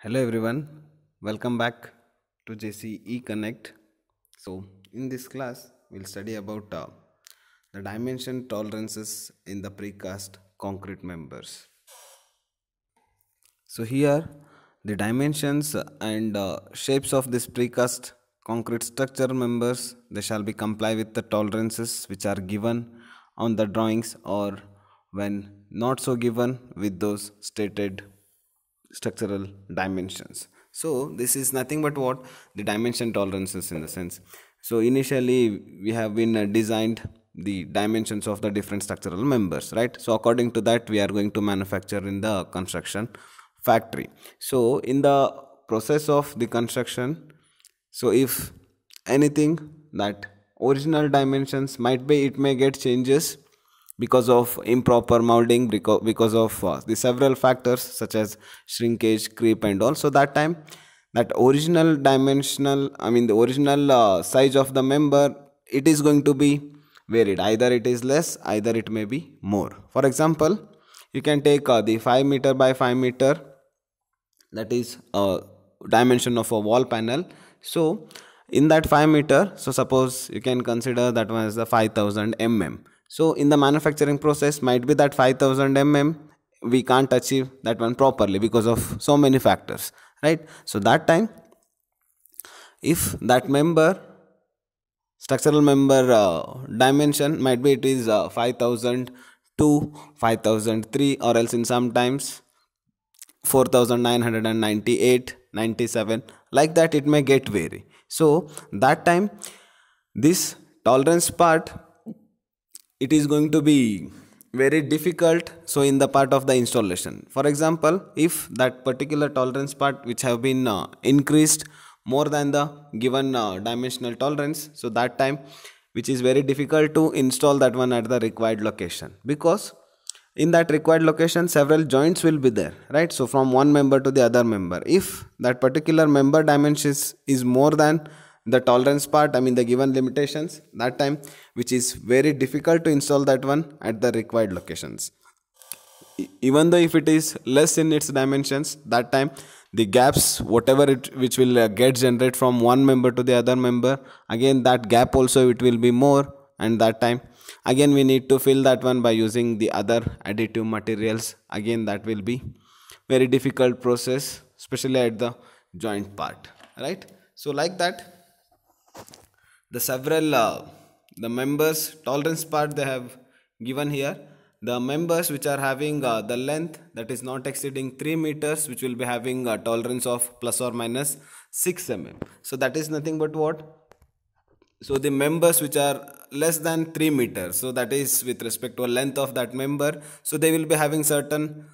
Hello everyone, welcome back to JCE Connect. So, in this class, we'll study about the dimension tolerances in the precast concrete members. So, here the dimensions and shapes of this precast concrete structure members they shall be comply with the tolerances which are given on the drawings or when not so given with those stated structural dimensions. So this is nothing but what the dimension tolerances in the sense. So initially we have been designed the dimensions of the different structural members, right? So according to that we are going to manufacture in the construction factory. So in the process of the construction, so if anything that original dimensions might be, it may get changes because of improper molding, because of the several factors such as shrinkage, creep and all. So that time that original dimensional, I mean the original size of the member, it is going to be varied. Either it is less, either it may be more. For example, you can take the 5 meter by 5 meter, that is a dimension of a wall panel. So in that 5 meter, so suppose you can consider that one as the 5000 mm. So in the manufacturing process might be that 5000 mm we can't achieve that one properly because of so many factors, right? So that time, if that member, structural member dimension might be, it is 5002, 5003, or else in sometimes 4998, 97, like that it may get vary. So that time this tolerance part, it is going to be very difficult. So in the part of the installation, for example, if that particular tolerance part which have been increased more than the given dimensional tolerance, so that time which is very difficult to install that one at the required location, because in that required location several joints will be there, right? So from one member to the other member, if that particular member dimensions is more than the tolerance part, I mean the given limitations, that time which is very difficult to install that one at the required locations. Even though if it is less in its dimensions, that time the gaps whatever it which will get generate from one member to the other member, again that gap also it will be more, and that time again we need to fill that one by using the other additive materials. Again that will be very difficult process, especially at the joint part, right? So like that, the several the members tolerance part they have given here. The members which are having the length that is not exceeding 3 meters, which will be having a tolerance of plus or minus 6 mm. So that is nothing but what, so the members which are less than 3 meters, so that is with respect to a length of that member, so they will be having certain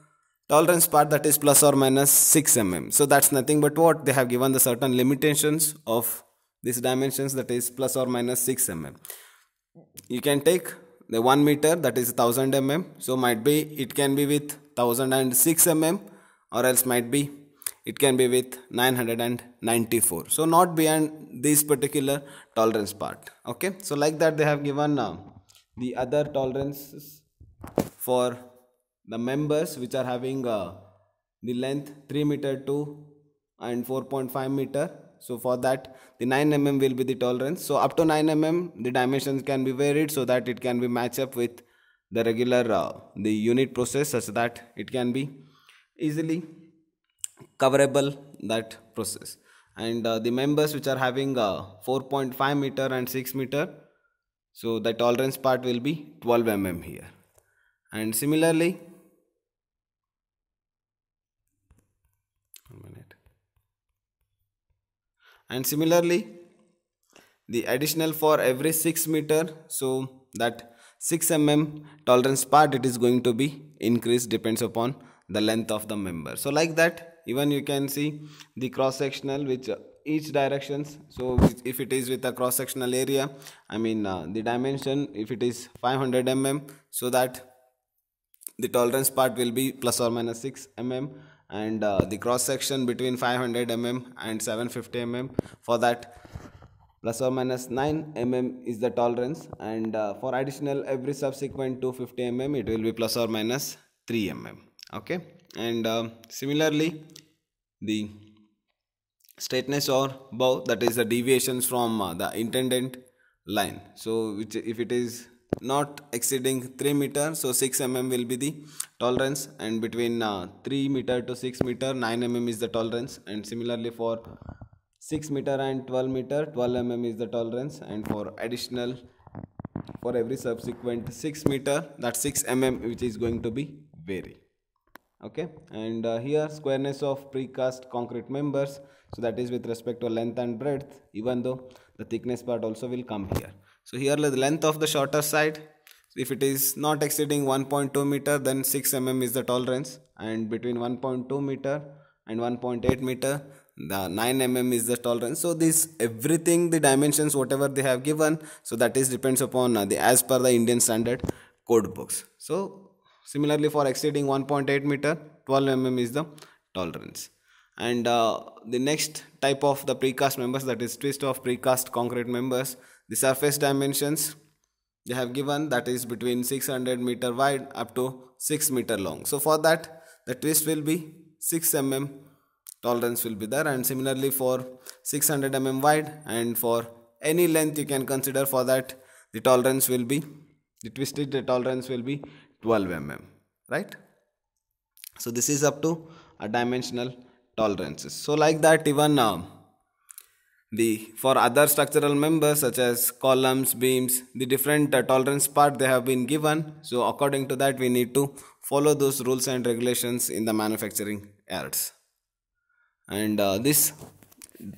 tolerance part that is plus or minus 6 mm. So that's nothing but what, they have given the certain limitations of these dimensions, that is plus or minus 6 mm. You can take the 1 meter, that is 1000 mm, so might be it can be with 1006 mm, or else might be it can be with 994, so not beyond this particular tolerance part. Okay, so like that they have given the other tolerances for the members which are having the length 3 meter 2 and 4.5 meter. So for that the 9 mm will be the tolerance. So up to 9 mm the dimensions can be varied, so that it can be match up with the regular the unit process, such that it can be easily coverable that process. And the members which are having 4.5 meter and 6 meter, so the tolerance part will be 12 mm here. And similarly, one minute. And similarly, the additional for every 6 meter, so that 6 mm tolerance part, it is going to be increased depends upon the length of the member. So like that, even you can see the cross sectional which each directions. So if it is with a cross sectional area, I mean the dimension, if it is 500 mm, so that the tolerance part will be plus or minus 6 mm, and the cross section between 500 mm and 750 mm, for that plus or minus 9 mm is the tolerance, and for additional every subsequent 250 mm it will be plus or minus 3 mm. Okay, and similarly the straightness or bow, that is the deviations from the intended line. So which if it is not exceeding 3 meter, so 6 mm will be the tolerance, and between 3 meter to 6 meter 9 mm is the tolerance, and similarly for 6 meter and 12 meter 12 mm is the tolerance, and for additional for every subsequent 6 meter, that 6 mm which is going to be vary. Okay, and here squareness of precast concrete members, so that is with respect to length and breadth, even though the thickness part also will come here. So here the length of the shorter side, if it is not exceeding 1.2 meter, then 6 mm is the tolerance, and between 1.2 meter and 1.8 meter, the 9 mm is the tolerance. So this everything, the dimensions whatever they have given, so that is depends upon the as per the Indian standard code books. So similarly for exceeding 1.8 meter, 12 mm is the tolerance. And the next type of the precast members, that is twist of precast concrete members, the surface dimensions they have given, that is between 600 meter wide up to 6 meter long. So for that the twist will be 6 mm tolerance will be there, and similarly for 600 mm wide, and for any length you can consider, for that the tolerance will be, the twisted the tolerance will be 12 mm, right? So this is up to a dimensional tolerances. So like that, even the for other structural members such as columns, beams, the different tolerance part they have been given. So according to that we need to follow those rules and regulations in the manufacturing yards. And this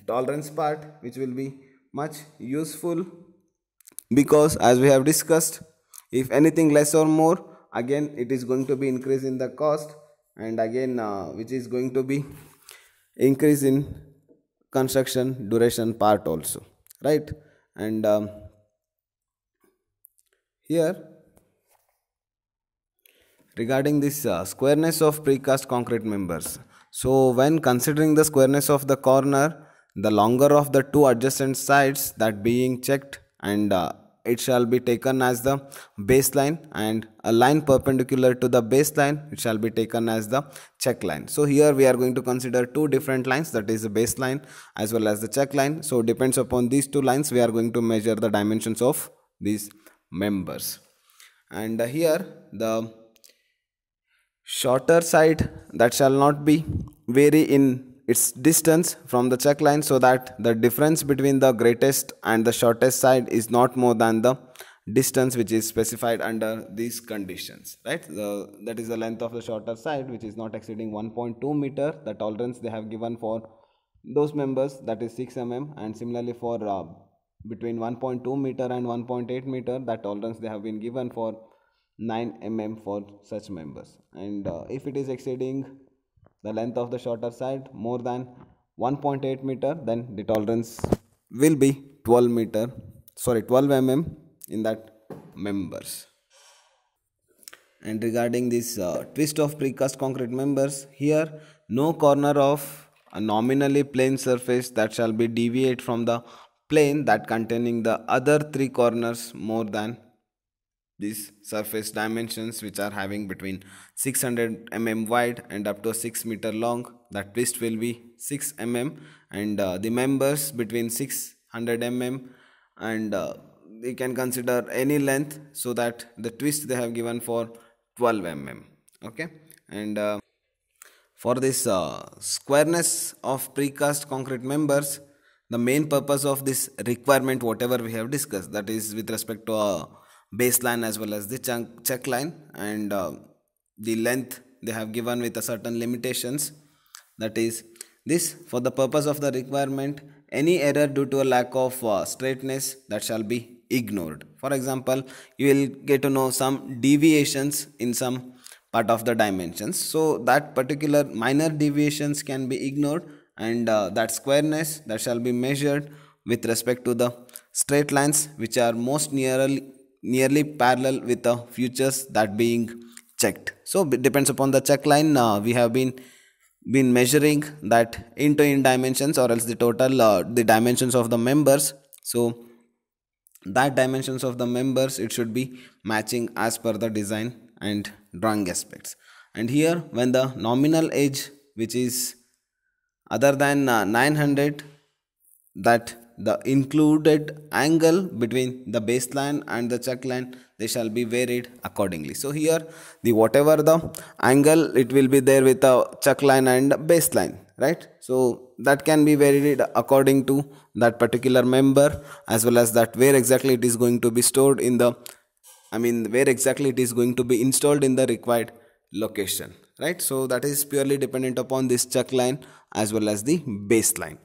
tolerance part which will be much useful, because as we have discussed, if anything less or more, again it is going to be increase in the cost, and again which is going to be increase in construction duration part also, right? And here regarding this squareness of precast concrete members, so when considering the squareness of the corner, the longer of the two adjacent sides that being checked, and it shall be taken as the baseline, and a line perpendicular to the baseline it shall be taken as the check line. So here we are going to consider two different lines, that is the baseline as well as the check line. So depends upon these two lines we are going to measure the dimensions of these members. And here the shorter side that shall not be vary in its distance from the check line, so that the difference between the greatest and the shortest side is not more than the distance which is specified under these conditions, right? That is the length of the shorter side which is not exceeding 1.2 meter, the tolerance they have given for those members, that is 6 mm, and similarly for between 1.2 meter and 1.8 meter, that tolerance they have been given for 9 mm for such members. And if it is exceeding the length of the shorter side more than 1.8 meter, then the tolerance will be 12 mm in that members. And regarding this twist of precast concrete members, here no corner of a nominally plane surface that shall be deviate from the plane that containing the other three corners more than these surface dimensions, which are having between 600 mm wide and up to 6 meter long. That twist will be 6 mm, and the members between 600 mm, and we can consider any length, so that the twist they have given for 12 mm. Okay, and for this squareness of precast concrete members, the main purpose of this requirement whatever we have discussed, that is with respect to baseline as well as the check line, and the length they have given with a certain limitations, that is this for the purpose of the requirement, any error due to a lack of straightness that shall be ignored. For example, you will get to know some deviations in some part of the dimensions, so that particular minor deviations can be ignored, and that squareness that shall be measured with respect to the straight lines which are most nearly parallel with the features that being checked. So it depends upon the check line, we have been measuring that into in dimensions, or else the total the dimensions of the members. So that dimensions of the members it should be matching as per the design and drawing aspects. And here when the nominal edge which is other than 900, that the included angle between the baseline and the chuck line, they shall be varied accordingly. So here the whatever the angle, it will be there with the chuck line and baseline, right? So that can be varied according to that particular member, as well as that where exactly it is going to be stored in the, where exactly it is going to be installed in the required location, right? So that is purely dependent upon this chuck line as well as the baseline.